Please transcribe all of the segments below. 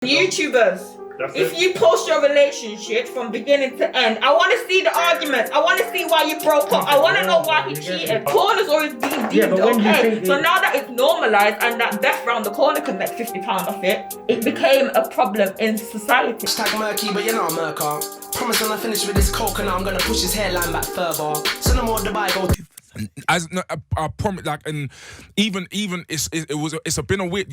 YouTubers, if you post your relationship from beginning to end, I want to see the arguments. I want to see why you broke up. I want to know why he cheated. Porn has always been deemed okay. So now that it's normalized and that Beth round the corner can make £50 off it, it became a problem in society. Hashtag murky, but you're not a murker. Promise when I finish with this coke, and I'm gonna push his hairline back further. So no more Dubai go. I promise, like, and even it's been a weird.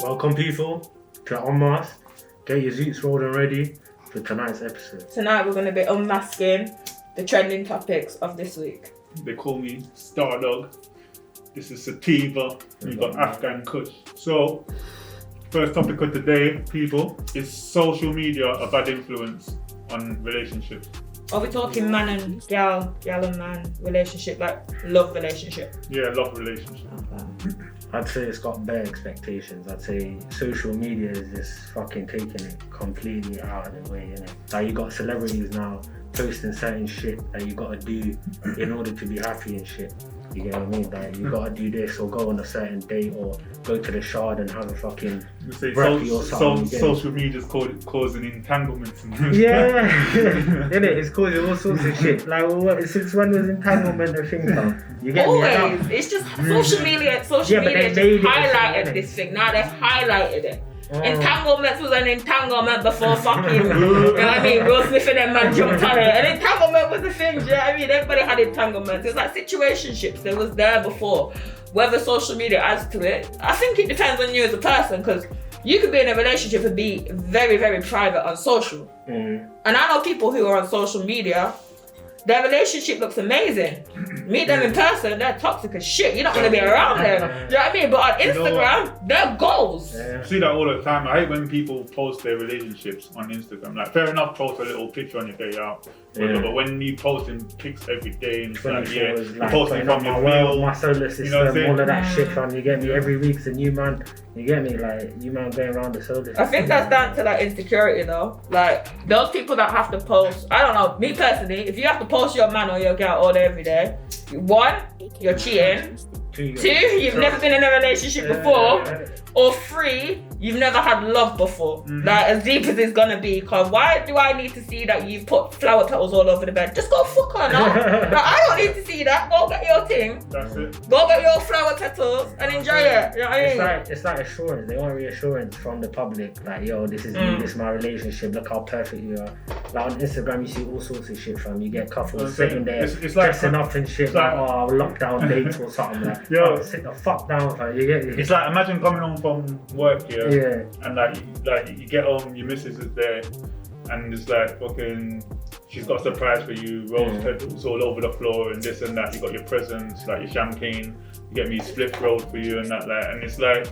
Welcome, people, to Unmasked. Get your zoots rolled and ready for tonight's episode. Tonight we're going to be unmasking the trending topics of this week. They call me Stardog. This is Sativa. We've got Afghan Kush. So, first topic of today, people, is social media a bad influence on relationships? Are we talking man and gal and man relationship, like love relationship? Yeah, love relationship. I'd say it's got bare expectations. I'd say social media is just fucking taking it completely out of the way, innit? Like, you got celebrities now posting certain shit that you gotta do in order to be happy and shit. You get what I mean? Like, you gotta do this or go on a certain date or go to the shard and have a fucking brekkie or something. Social media's causing entanglements. Yeah, innit? It's causing all sorts of shit. Like, since when was entanglement a thing now? You get Always. me? It's just social media. Social media just highlighted this thing. Now they've highlighted it. Entanglements was an entanglement before fucking, you know what I mean? Will Smith and them man jumped on it. And entanglement was a thing, do you know what I mean? Everybody had entanglements. It's like situationships. It was there before. Whether social media adds to it, I think it depends on you as a person, because you could be in a relationship and be very, very private on social. And I know people who are on social media, their relationship looks amazing. Meet them in person, they're toxic as shit. You're not going to be around them. Do you know what I mean? But on Instagram, they're goals. I see that all the time. I hate when people post their relationships on Instagram. Like, fair enough, post a little picture on your day out. But when you posting pics every day, and it's like, you're posting from your meal, my solar system, you know what I'm saying? all of that shit, fam. You get me? Every week's a new man. You get me? Like, new man going around the solar system. I think that's down to like insecurity though. Like, those people that have to post, I don't know, me personally, if you have to post your man or your girl all day every day, one, you're cheating. Two, you've never been in a relationship before. Or three, you've never had love before. Like, as deep as it's gonna be, because why do I need to see that you've put flower petals all over the bed? Just go fuck her now. Like, I don't need to see that. Go get your thing. That's it. Go get your flower petals and enjoy it. You know what I mean? It's like assurance. They want reassurance from the public. Like, yo, this is me, this is my relationship. Look how perfect you are. Like, on Instagram, you see all sorts of shit, fam. You get couples sitting there it's like, dressing up and shit, like lockdown dates or something. Like, yo, sit the fuck down, fam. You get it? It's like, imagine coming home from work, and like you get home, your missus is there, and it's like fucking, she's got a surprise for you, rose petals all over the floor and this and that. You got your presents, like your champagne, you get me split rolled for you and that, like, and it's like,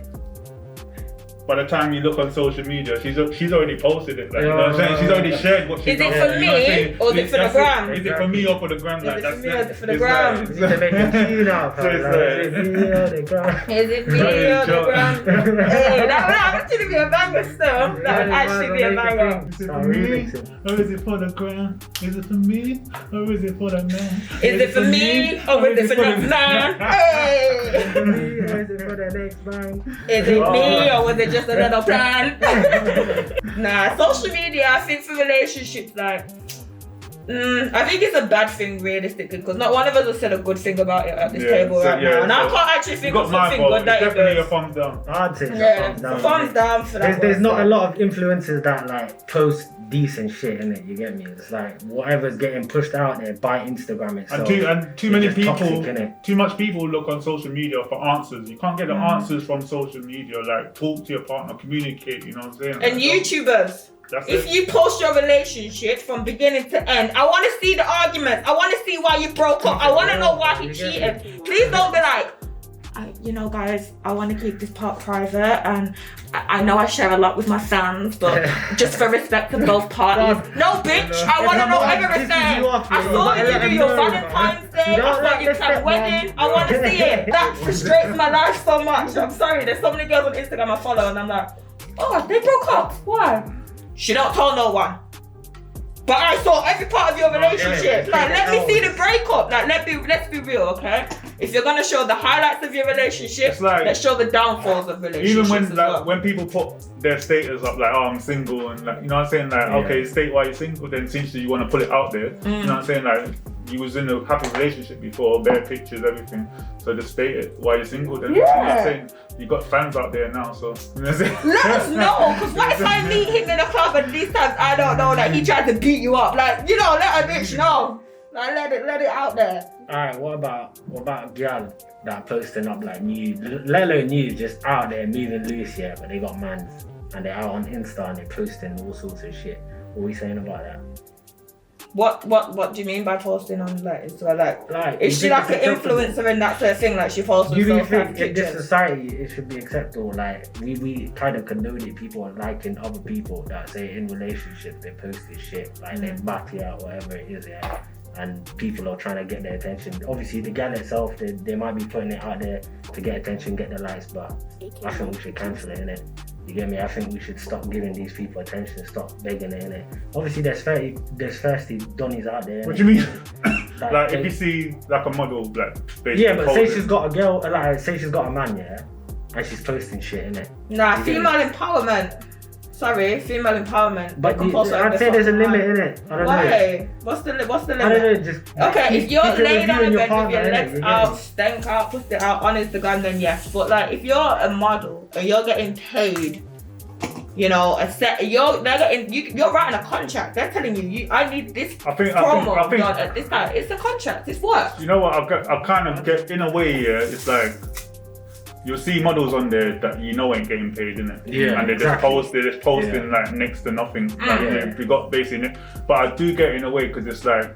by the time you look on social media, she's already posted it. Like, you know what I'm saying? She's already shared what she's done. Is it for me or is it for the gram? Is it for me or for the gram? Like, is it for me or is it for the it's gram? You need to make a tune out, fam. Is it me or the gram? Is it me or the gram? Hey, that would actually be a banger still. That would actually be a banger. Is it for me or is it for the gram? Is it for me or is it for the man? Is it for me or is it for the man? Hey! Is it for me or is it for the next man? Is it me or was it just another plan? Nah, social media, I think for relationships, like, I think it's a bad thing realistically, because not one of us has said a good thing about it at this table right now, and I can't actually think of something good that it definitely does. a thumbs down. I'd say thumbs down for that. There's not a lot of influencers that like post decent shit in it. You get me? It's like whatever's getting pushed out there by Instagram itself. And too many people, toxic, too much people look on social media for answers. You can't get the answers from social media. Like, talk to your partner, communicate. You know what I'm saying? And YouTubers. If you post your relationship from beginning to end, I want to see the arguments. I want to see why you broke up. I want to know why he cheated. Please don't be like, you know, guys, I want to keep this part private, and I know I share a lot with my fans, but just for respect to both parties. No, bitch, I want to know everything. I saw you do your Valentine's Day. I saw you plan wedding. I want to see it. That frustrates my life so much. I'm sorry. There's so many girls on Instagram I follow, and I'm like, oh, they broke up. Why? She don't tell no one. But I saw every part of your relationship. Yeah, like, let me see the breakup. Like, let's be real, okay? If you're gonna show the highlights of your relationship, like, let's show the downfalls of relationships. Even when when people put their status up, like, oh, I'm single, and like, you know what I'm saying, like, okay, state why you're single, then essentially you want to put it out there. You know what I'm saying, like, you was in a happy relationship before, bare pictures, everything. So just state it why you're single. Then you know what I'm saying, you got fans out there now, so you know what I'm saying? Let us know, because what if I meet him in a club and these times I don't know that he tried to beat you up? Like, you know, let a bitch know. Like, let it out there. Alright, what about a girl that posting up like nude, let alone nude, just out there moving loose, yeah, but they got mans and they're out on Insta and they're posting all sorts of shit. What are we saying about that? What do you mean by posting on like Insta? Like is she like an influencer and that sort of thing? Like she posts on do you social think in this society it should be acceptable? Like we kind of condone it, people are liking other people that say in relationships they post this shit, like they batty out whatever it is, yeah. And people are trying to get their attention. Obviously, the gal itself, they might be putting it out there to get attention, get the likes, but I think we should cancel it, innit? You get me? I think we should stop giving these people attention, stop begging it, innit? Obviously, there's thirsty Donnies out there. What do you mean? like if you see like a model, like yeah, but say she's got a girl, like say she's got a man, yeah, and she's posting shit, innit? Nah, female empowerment. Sorry, female empowerment. But I'd say there's a limit in it. I don't know. What's the limit? I don't know. Just okay, if you're laying on the bed with your legs out, stank out, put it out on Instagram, then yes. But like, if you're a model and you're getting paid, you know, you're writing a contract. They're telling you, I need this promo done at this time. It's a contract. It's work. You know what? I kind of get in a way. Yeah, it's like. You'll see models on there that you know ain't getting paid, innit? Yeah, and they're just posting like next to nothing. Like we got basically, but I do get in a way because it's like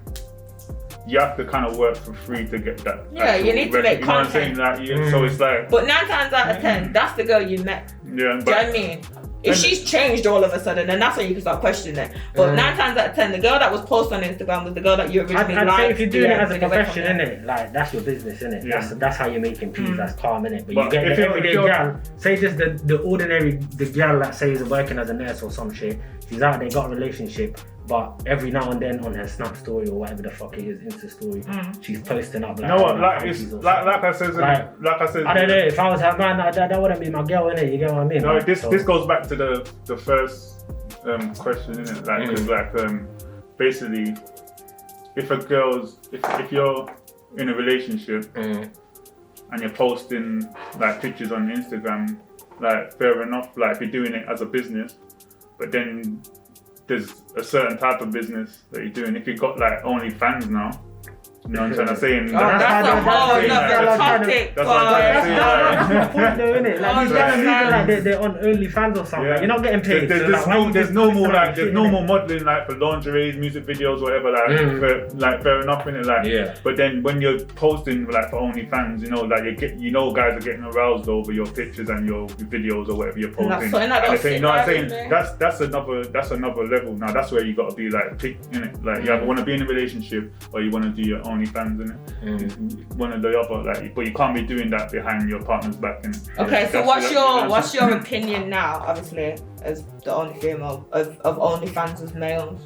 you have to kind of work for free to get that. Yeah, you need to make content. Know what I'm saying? Like, so it's like. But 9 times out of 10, that's the girl you met. Yeah, do you know what I mean? If she's changed all of a sudden, then that's when you can start questioning it. But 9 times out of 10, the girl that was posted on Instagram was the girl that you originally liked. I'd say if you're doing it as a profession, innit? Like, that's your business, innit? Yeah. That's how you're making peas, that's calm, innit? But you get the everyday gal, say just the ordinary, the gal that says working as a nurse or some shit, she's out there, got a relationship, but every now and then on her Snap story or whatever the fuck it is, Insta story, she's posting up like. You know what? Like I said, I don't know. If I was her man, that wouldn't be my girl, innit? You get what I mean? No, like, this goes back to the first question, innit? Like, cause like basically, if you're in a relationship and you're posting like pictures on Instagram, like fair enough. Like if you're doing it as a business, but then there's a certain type of business that you're doing. If you've got like OnlyFans now, you know what I'm trying to say? That's a whole other topic. That's what I'm That's my point though, innit? Like these guys are like they're on OnlyFans or something. Like, you're not getting paid. There's no more modeling like for lingerie, music videos, whatever. Like fair enough, innit? Like, but then when you're posting like for OnlyFans, you know, like guys are getting aroused over your pictures and your videos or whatever you're posting. You know what I'm saying? That's another level. Now that's where you got to be like pick, innit? Like you either want to be in a relationship or you want to do your OnlyFans, innit? One or the other, like, but you can't be doing that behind your partner's back, innit? Okay, so what's your opinion now, obviously, as the only female of OnlyFans as males?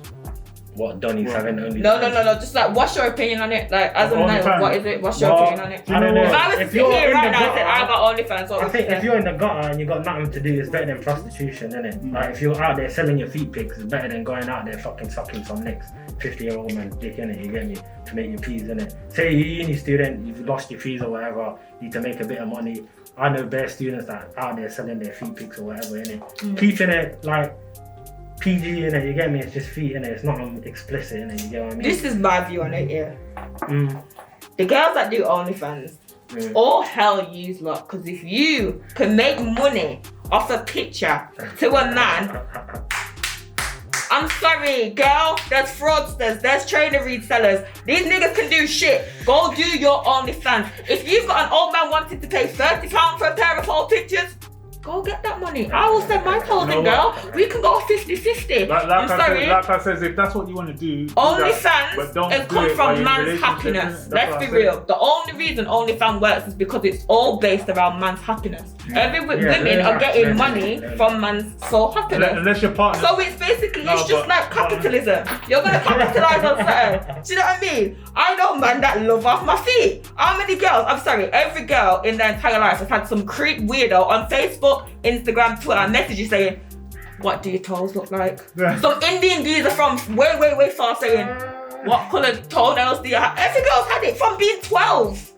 What Donnie's having only? No. Just like, what's your opinion on it? Like, as a male, what is it? What's your opinion on it? I don't know. If I was to sit here right now and say I got OnlyFans, I think if you're in the gutter and you got nothing to do, it's better than prostitution, innit? Like if you're out there selling your feet pics, it's better than going out there fucking sucking some next 50-year-old man's dick, innit? You get me? To make your peas, innit? Say you're a uni student, you've lost your fees or whatever, you need to make a bit of money. I know bare students that are out there selling their feet pics or whatever, innit? Keeping it like PG, innit? You get me? It's just feet, innit? It's not explicit, innit? You get what I mean? This is my view on it, yeah. The girls that do OnlyFans, all hell use lot, because if you can make money off a picture to a man, I'm sorry, girl, there's fraudsters, there's trainer resellers. These niggas can do shit. Go do your OnlyFans. If you've got an old man wanting to pay £30 for a pair of old pictures, Go get that money. I will send my clothing, girl. We can go 50-50. Like I said, if that's what you want to do. OnlyFans has come from man's happiness. Let's be real. The only reason OnlyFans works is because it's all based around man's happiness. Women are getting money from man's soul happiness. Unless your partner. So it's basically, it's just like capitalism. You're going to capitalize on something. Do you know what I mean? I know man that love off my feet. How many girls, I'm sorry, every girl in their entire life has had some creep weirdo on Facebook, Instagram, Twitter, messages saying, what do your toes look like? Some Indian geezer from way far saying, what colour toenails do you have? Every girl's had it from being 12.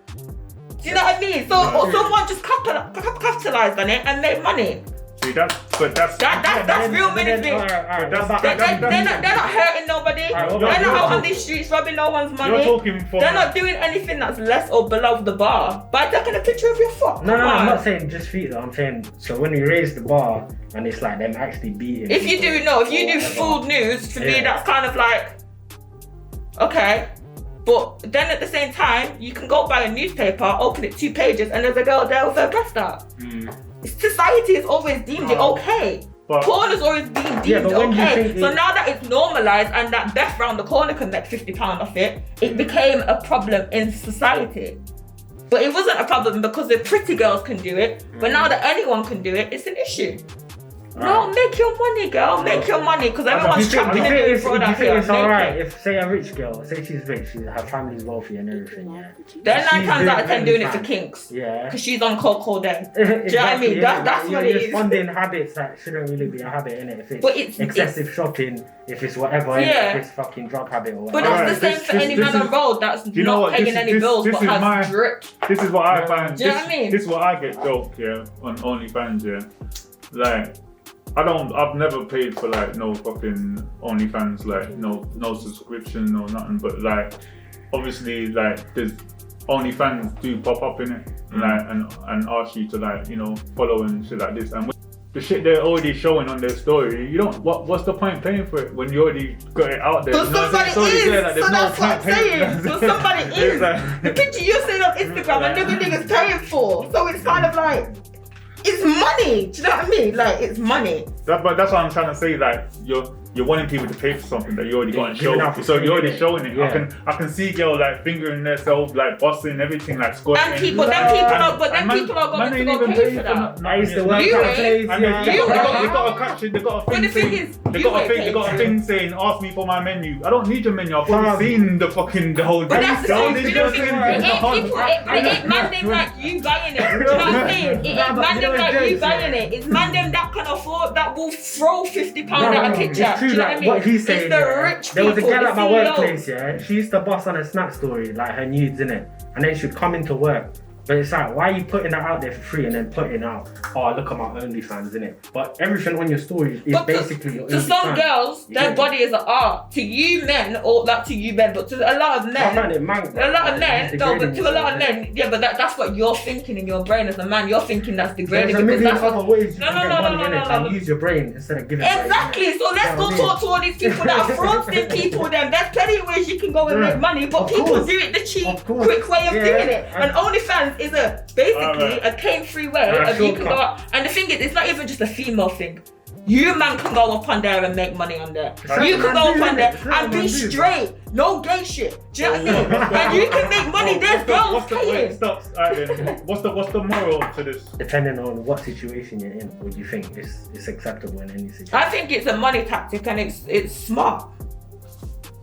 Do you know what I mean? So someone just capitalized on it and made money. See, that's real money. They're not hurting nobody. They're not out on these streets robbing no one's money. They're not doing anything that's less or below the bar by taking a picture of your foot. No, I'm not saying just feet though. I'm saying, so when you raise the bar and it's like them actually beating. If you do food news, for me that's kind of like, okay. But then at the same time, you can go buy a newspaper, open it 2 pages, and there's a girl there with her breast out. Society has always deemed it okay. Porn has always been deemed okay. So now that it's normalised and that Beth round the corner can make £50 off it, it became a problem in society. But it wasn't a problem because the pretty girls can do it. But now that anyone can do it, it's an issue. No, make your money, girl. Make your money, because everyone's trapping in the fraud out here. It's alright if, say, a rich girl, say she's rich, her family's wealthy and everything, yeah. They're 9 times out of 10 doing it for kinks. Yeah. Because she's on coke all day. Do you know what I mean? That's what it is. Funding habits that shouldn't really be a habit, innit? If it's excessive shopping, if it's whatever, if it's fucking drug habit or whatever. But that's the same for any man on road that's not paying any bills but has drip. This is what I find. Do you know what I mean? This is what I get joked, on OnlyFans, Like, I've never paid for like no fucking OnlyFans, like no subscription or nothing, but like obviously like there's OnlyFans do pop up in it, like and ask you to like follow and shit like this, and the shit they're already showing on their story, you don't what's the point paying for it when you already got it out there? But somebody is, so that's what I'm saying. So somebody is. The picture you're seeing on Instagram and niggas paying for, so it's kind of like. It's money. Do you know what I mean? Like, it's money. But that's what I'm trying to say. Like, you're wanting people to pay for something that you already got to show. So you're already showing it. Yeah. I can see girls like fingering themselves, like busting everything, like squatting. And people are going to go pay for that. I used to work at They got a caption. They got a thing saying, "Ask me for my menu." I don't need your menu. I've already seen the whole. But that's the thing. It ain't man them like you buying it. Do you know what I'm saying? It ain't man them like you buying it. It's man them that can afford, that will throw £50 at a picture. Do you know what I mean? What he's saying, it's the rich people. There was a girl at my workplace, she used to bust on a Snap story, like her nudes, innit? And then she'd come into work. But it's like, why are you putting that out there for free and then putting out, oh, look at my OnlyFans, innit? But everything on your story is basically your OnlyFans. To some girls, their body is an art. To you men, or not to you men, but to a lot of men, yeah, but that's what you're thinking in your brain as a man. You're thinking that's degrading because that's what. No. Use your brain instead of giving. Exactly. So let's go talk to all these people that are frauding people. Then there's plenty of ways you can go and make money, but people do it the cheap, quick way of doing it. And OnlyFans is basically a cane-free way of you can go up. And the thing is, it's not even just a female thing. You man can go up on there and make money on there. You can go up on there and be straight. No gay shit. Do you know what I mean? And you can make money. There's girls paying. What's the moral to this? Depending on what situation you're in, would you think it's acceptable in any situation? I think it's a money tactic and it's smart.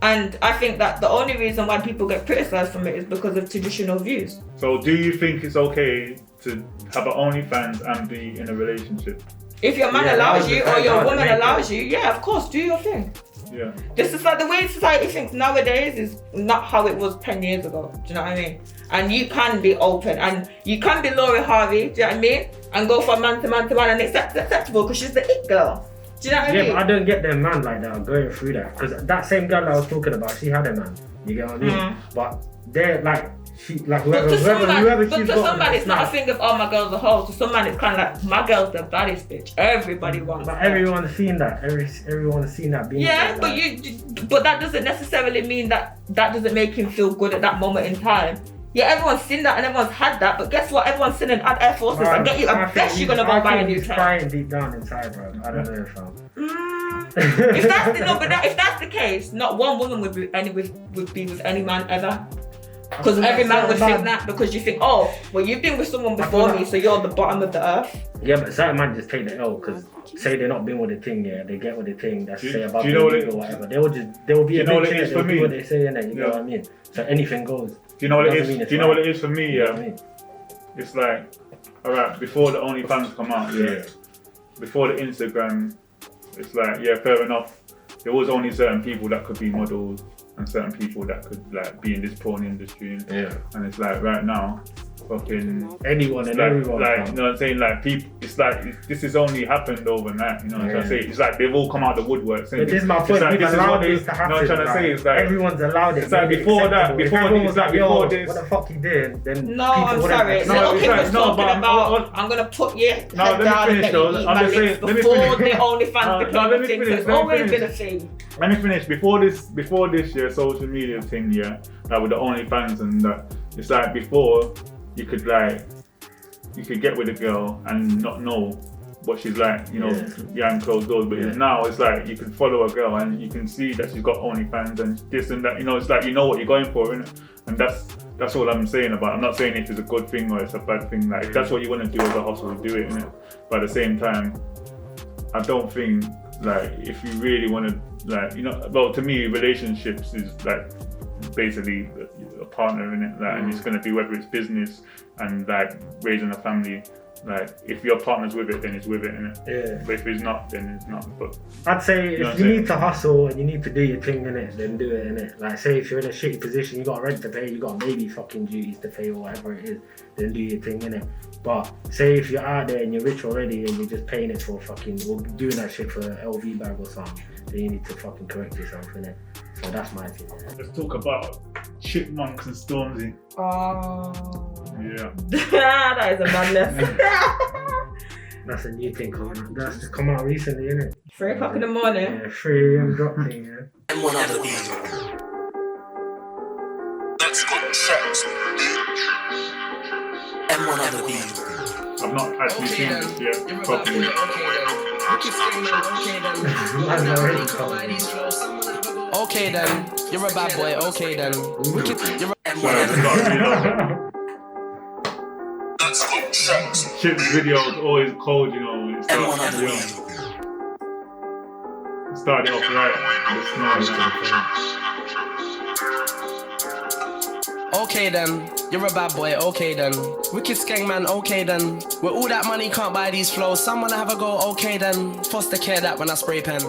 And I think that the only reason why people get criticised from it is because of traditional views. So do you think it's okay to have an OnlyFans and be in a relationship? If your man allows you or your woman allows you, yeah, of course, do your thing. Yeah. This is like the way society thinks nowadays is not how it was 10 years ago. Do you know what I mean? And you can be open and you can be Lori Harvey, do you know what I mean? And go from man to man to man and it's acceptable because she's the it girl. Do you know what I mean? Yeah, but I don't get them man like that going through that. Because that same girl that I was talking about, she had a man. You get what I mean? But they're like, whoever she's got. But to some man, it's not a thing of, oh, my girl's a hoe. To some man, it's kind of like, my girl's the baddest bitch. Everybody wants that. Everyone's seen that. Everyone's seen that being. Yeah, but that doesn't necessarily mean that doesn't make him feel good at that moment in time. Yeah, everyone's seen that and everyone's had that, but guess what? Everyone's seen an Air Forces. I get you. I bet you're gonna go buy a new car. Crying deep down inside, bro. I don't know, fam. If that's the case, not one woman would be with any man ever. Because every man would think that, because you think, oh, well, you've been with someone before me, so you're the bottom of the earth. Yeah, but certain man just take the L, because say they're not been with the thing, yeah, they get with the thing, that's say about the or whatever. They will be a bit chill, they'll do what they say, innit? You know what I mean? So anything goes. Do you know what it is? Do you know what it is for me? Yeah, it's like, alright, before the OnlyFans come out, before the Instagram, it's like, yeah, fair enough. There was only certain people that could be models and certain people that could like be in this porn industry. And it's like right now, fucking anyone and like, everyone. Like, you know what I'm saying? Like people, it's like this has only happened overnight. You know what I'm saying? It's like they've all come out the woodwork. But this is my point. Like, we've allowed this to happen. No, I'm trying to say it's like everyone's allowed it. It's like before that, before this, what the fuck you did? Then no, I'm sorry. No, okay, was talking about. I'm gonna put your head down and let you eat my lips before the OnlyFans became a thing. It's always been a thing. Let me finish. Before this social media thing, like with the OnlyFans and that, it's like before you could get with a girl and not know what she's like, you know, behind closed doors. But now it's like you can follow a girl and you can see that she's got OnlyFans and this and that. You know, it's like you know what you're going for, innit? And that's all I'm saying about. I'm not saying if it's a good thing or it's a bad thing. Like if that's what you want to do as a hustle, do it, innit? But at the same time, I don't think like if you really want to. Like, you know, well, to me, relationships is like basically a partner in it, like, and it's gonna be whether it's business and like raising a family. Like, if your partner's with it, then it's with it, innit? Yeah. But if it's not, then it's not. But I'd say if you need to hustle and you need to do your thing, innit, then do it, innit? Like, say if you're in a shitty position, you got rent to pay, you got maybe fucking duties to pay or whatever it is, then do your thing, innit? But say if you're out there and you're rich already and you're just paying it for fucking, or doing that shit for an LV bag or something, then you need to fucking correct yourself, innit? So that's my opinion. Let's talk about Chipmunks and Stormzy. Oh. Yeah. That is a madness. That's a new thing coming out. That's just come out recently, innit? 3 o'clock in the morning. Yeah, 3 AM drop thing, yeah. And one other beat. That's got sex. And one other beat. I've not actually seen this yet properly. Okay then, you're a bad boy. Okay then, you're a Chip's video is always cold, you know. It started off right. Okay then, you're a bad boy, okay then. Wicked skeng man, okay then. With all that money can't buy these flows. Someone have a go, okay then. Foster care that when I spray pen.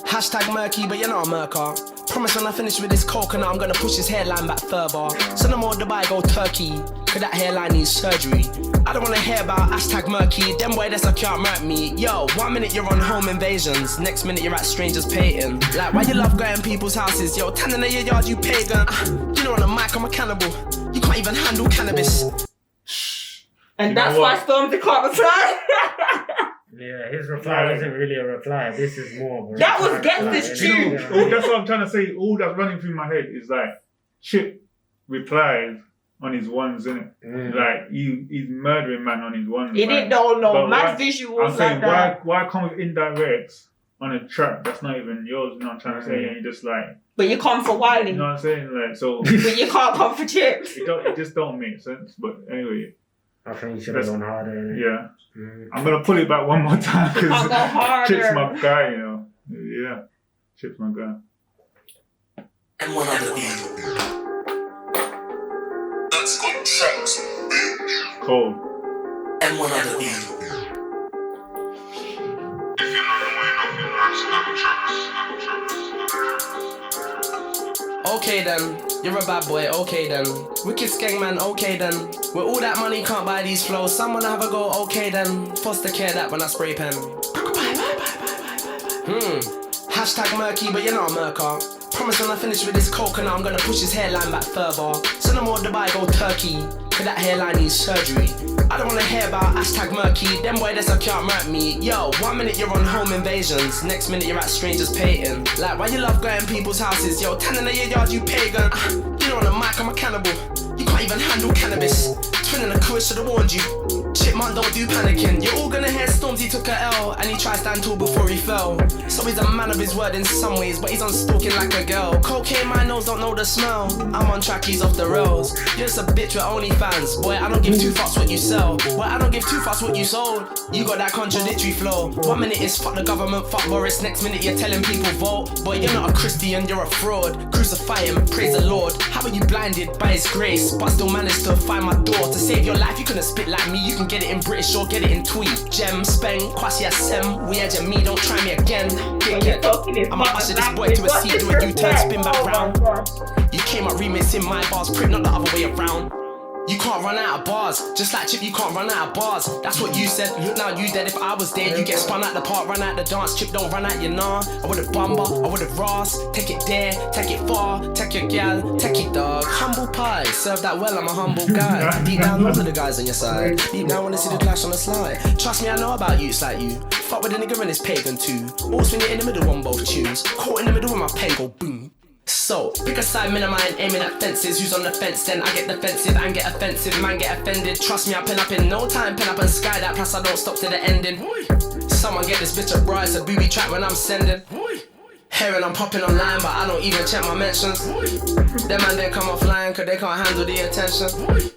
Hashtag murky, but you're not a murker. Promise when I finish with this coconut, I'm gonna push his hairline back further. So no more Dubai, go Turkey. Cause that hairline needs surgery. I don't wanna hear about hashtag murky. Them boy that's a can't murk me. Yo, 1 minute you're on home invasions, next minute you're at strangers painting. Like why you love going people's houses? Yo, tanning in your yard, you pagan. You know on the mic I'm a cannibal. You can't even handle cannabis. And that's why Stormzy can't reply. Yeah, his reply wasn't really a reply. This is more of a that was get this tune. That's what I'm trying to say. All that's running through my head is like Chip replies on his ones, innit? Like he's murdering man on his ones. He didn't know mad visuals. I'm saying why come with indirects on a track that's not even yours? You know what I'm trying to say? And you just like. But you come for Wiley. You know what I'm saying? Like so. But you can't come for Chip. It just don't make sense. But anyway. I think you should have gone harder. Innit? Yeah. I'm gonna pull it back one more time because Chip's my guy, you know. Yeah. Chip's my guy. And one other beat. That's got sex, bitch. Cold. And one other beat. Okay then, you're a bad boy, okay then. Wicked skeng man, okay then. With all that money can't buy these flows. Someone have a go, okay then. Foster care that when I spray pen. Hashtag murky, but you're not a murker. Promise when I finish with this coconut, I'm gonna push his hairline back further. So no more Dubai, go Turkey. Cause that hairline needs surgery. I don't wanna hear about hashtag murky. Them boy that's a can't murk me. Yo, 1 minute you're on home invasions, next minute you're at strangers painting. Like why you love going people's houses? Yo, tanning in your yard, you pagan. handle cannabis. Twinning a crew, should've warned you. Chipmunk don't do panicking. You're all gonna hear Stormzy took a L, and he tried stand tall before he fell. So he's a man of his word in some ways, but he's on stalking like a girl. Cocaine, my nose don't know the smell. I'm on track, he's off the rails. You're just a bitch with OnlyFans. Boy, I don't give two fucks what you sell. Boy, I don't give two fucks what you sold. You got that contradictory flow. 1 minute is fuck the government, fuck Boris. Next minute you're telling people vote. Boy, you're not a Christian, you're a fraud. Crucify him, praise the Lord. How are you blinded by his grace, but still managed to find my door? To save your life, you couldn't spit like me. You can get it in British or get it in tweet. Gem, speng, kwasi asem. We edge me, don't try me again. I'ma usher this boy to a seat, do a U-turn, spin back round. You came up remixing my bars, prick, not the other way around. You can't run out of bars, just like Chip, you can't run out of bars. That's what you said, look now you dead. If I was dead, you get spun out the park, run out the dance. Chip don't run out your nah. I would've bumba, I would've Ross. Take it there, take it far, take your gal, take it dog. Humble pie, serve that well, I'm a humble guy. Deep down, most of the guys on your side. Deep down, wanna see the clash on the slide. Trust me, I know about you, it's like you. Fuck with a nigga and his pagan too. Always when you're in the middle on both tunes. Caught in the middle when my pen go boom. So, pick a side, man of mine, aiming at fences. Who's on the fence then? I get defensive and get offensive, man get offended. Trust me, I pen up in no time, pen up and sky that. Plus I don't stop to the ending. Someone get this bitch a bra, it's a booby trap when I'm sending. Hearing I'm popping online, but I don't even check my mentions. Them man didn't come offline, cause they can't handle the attention.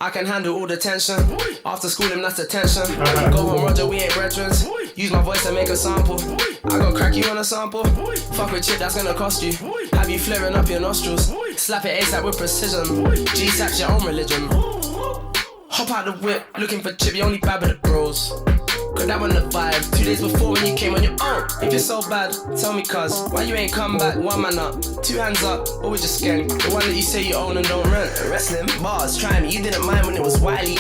I can handle all the tension. After school, them that's the tension. Go home, Roger, we ain't brethren. Use my voice to make a sample. I gon' crack you on a sample. Fuck with chip, that's gonna cost you. Have you flaring up your nostrils. Slap it ASAP with precision. G-Sap's your own religion. Hop out the whip, looking for chip, you only bad with the bros. Cause that wasn't the vibe. 2 days before when you came on your own. If you're so bad, tell me cuz. Why you ain't come back? 1 man up, 2 hands up, or we just skank. The one that you say you own and don't rent. Wrestling, bars, try me. You didn't mind when it was Wiley.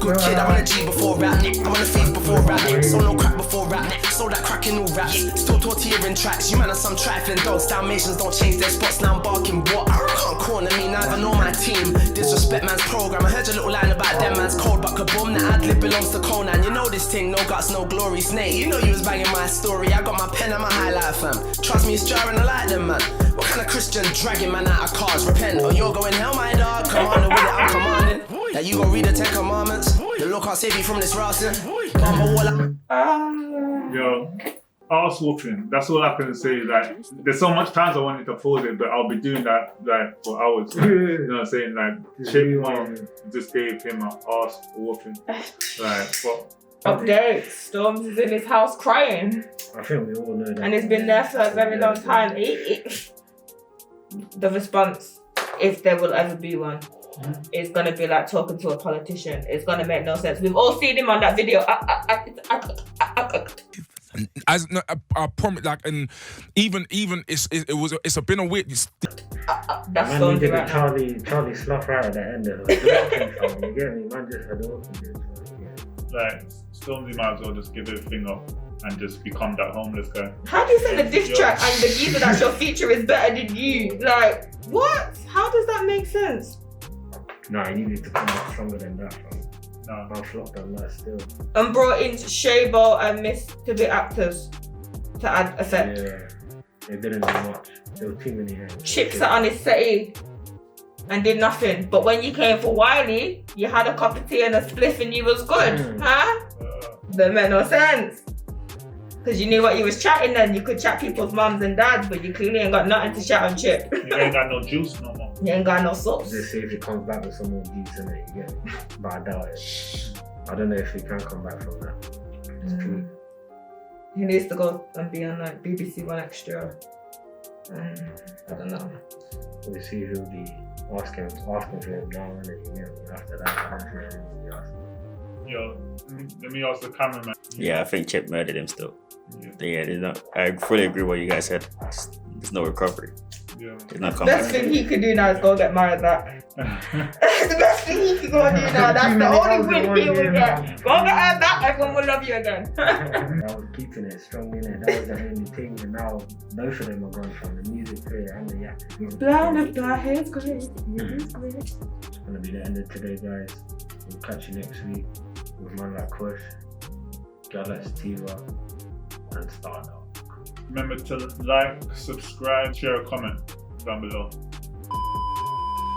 Good kid, I want a G before rap. I want a thief before rap. So no crack before rap. So that crack in all raps. Still tortilling tracks. You man are some trifling dogs. Dalmatians don't change their spots. Now I'm barking what? Can't corner me, neither nor my team. Disrespect man's program. I heard your little line about them man's cold, but kaboom, the ad-lib belongs to Conan. You know this thing, no guts, no glory. Snake, you know you was banging my story. I got my pen and my highlight, fam. Trust me, it's jarring, I like them, man. What kind of Christian dragging man out of cars? Repent, or you're going hell, my dog. Come on with it, I'm commanding. That you gon' read the 10 commandments. The Lord can't save you from this rousing. Yo, arse whooping. That's all I can say. Like, there's so much times I wanted to pause it, but I'll be doing that like for hours. You know what I'm saying? Like, Chip Mom just gave him an arse whooping. Like, what? Update. Storms is in his house crying. I think we all know that. And it's been there for a very long time. The response, if there will ever be one, is going to be like talking to a politician. It's going to make no sense. We've all seen him on that video. I promise, like, and even it's been a weird. That's man, he did a Charlie Slough right at the end of it. You get me? Man just had all like, Stormzy might as well just give everything up and just become that homeless guy. How do you say the diss track and the geezer that's your feature is better than you? Like, what? How does that make sense? Nah, you need to come out stronger than that, bro. Nah, I'm flopped on that still. And brought in Shabo and Miss to be actors to add effect. Yeah, they didn't do much. There were too many hands. Chips sat on his settee and did nothing. But when you came for Wiley, you had a cup of tea and a spliff and you was good, huh? That made no sense. Because you knew what you was chatting then. You could chat people's mums and dads, but you clearly ain't got nothing to chat on Chip. You ain't got no juice no more. You ain't got no sauce. Let's see if he comes back with some more juice in it, you get me? But I doubt it. I don't know if he can come back from that. He needs to go and be on like BBC One Extra. I don't know. We'll see who'll be asking for him now, and then you get me after that. I don't think he'll be asking. Yo, let me ask the cameraman. Yeah, I think Chip murdered him still. Yeah, I fully agree with what you guys said. There's no recovery. Yeah. The best thing he could do now is go get married back. The best thing he could go do now. That's the only win he will get. Go get her back, everyone will love you again. I was keeping it strong in it. That was the only thing. And now both of them are gone from the music career and the acting. Blind of the hair's great. It's gonna be the end of today, guys. We'll catch you next week with Man Like Kush, Galax Tiva, and Stardog. Remember to like, subscribe, share a comment down below.